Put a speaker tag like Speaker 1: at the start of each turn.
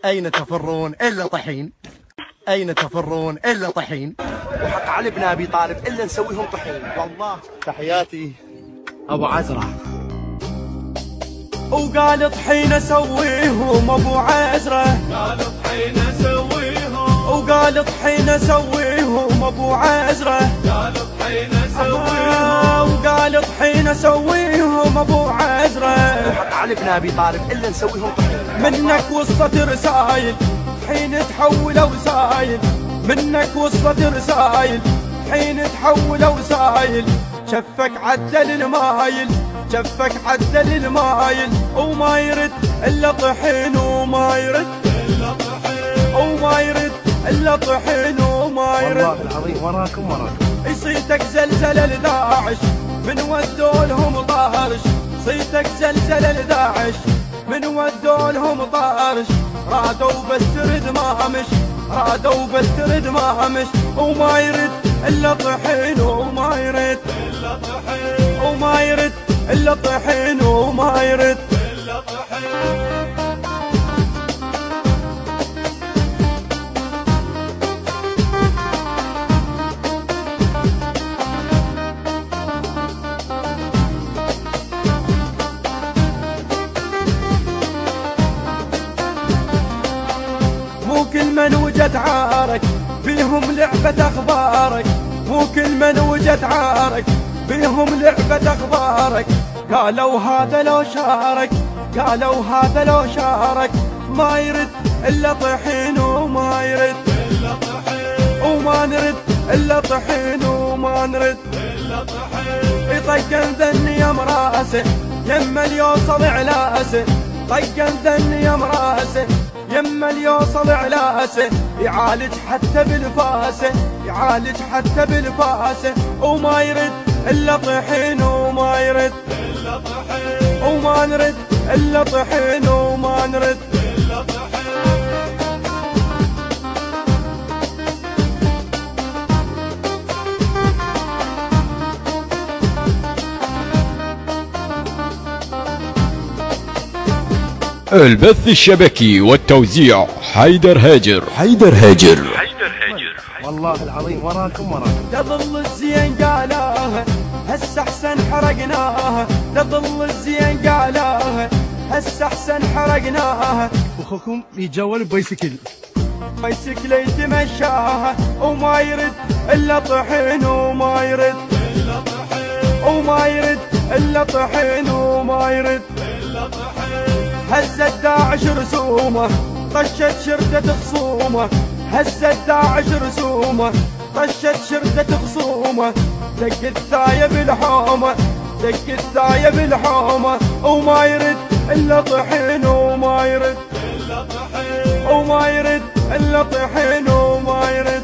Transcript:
Speaker 1: أين تفرون إلا طحين؟ أين تفرون إلا طحين؟
Speaker 2: وحق علي ابن أبي طالب إلا نسويهم طحين والله.
Speaker 1: تحياتي أبو عزرة.
Speaker 3: وقال طحين اسويهم ابو عزرة، قال طحين اسويهم، وقال طحين اسويهم ابو عزرة، قال طحين اسويهم، وقال طحين اسويهم ابو عزرة.
Speaker 2: وحق علي ابن أبي طالب إلا نسويهم طحين.
Speaker 3: منك وصلت رسايل حين تحولوا وسايل، منك وصلت رسايل حين تحولوا وسايل. شفك عدل المايل، شفك عدل المايل، وما يرد الا طحين، وما يرد الا طحين، وما يرد الا طحين، وما يرد.
Speaker 2: والله العظيم وراكم.
Speaker 3: صيتك زلزلة لداعش من ودوا لهم طارش، صيتك زلزلة لداعش من ودوا لهم طارش. رادوا بس ترد ما مش، رادوا بس ترد ما مش، وما يرد الا طحين، وما يرد الا طحين، وما يرد الا طحين، وما يرد الا طحين. مو كل من وجد عارك فيهم لعبة أخبارك، مو كل من وجد عارك فيهم لعبة أخبارك. قالوا هذا لو شارك، قالوا هذا لو شارك، ما يرد إلا طحين، وما يرد إلا طحين، وما نرد إلا طحين، وما نرد إلا طحين. يطقن ذني يا مراسه يما اليوصل علاسه، طقن ذني يا مراسه يما اليوصل علاسه. يعالج حتى بالفاسه، يعالج حتى بالفاسه، وما يرد الا طحين، وما يرد الا طحين، وما نرد الا طحين، وما نرد الا طحين.
Speaker 4: البث الشبكي والتوزيع حيدر هاجر.
Speaker 2: والله العظيم وراكم.
Speaker 3: تظل الزين قالاها هسه احسن حرقناها، تظل الزين قالاها هسه احسن حرقناها.
Speaker 2: اخوكم يتجول ببايسكل،
Speaker 3: بايسكل يتمشاها، وما يرد الا طحين، وما يرد الا طحين، وما يرد الا طحين، وما يرد الا طحين. هزت داعش رسومه طشت شردة خصومه، هزت داعش رسومه طشت شردة خصومه. دق الثاية بالحومه، دق الثاية بالحومه، وما يرد الا طحين، وما يرد الا طحين، وما يرد الا طحين، وما يرد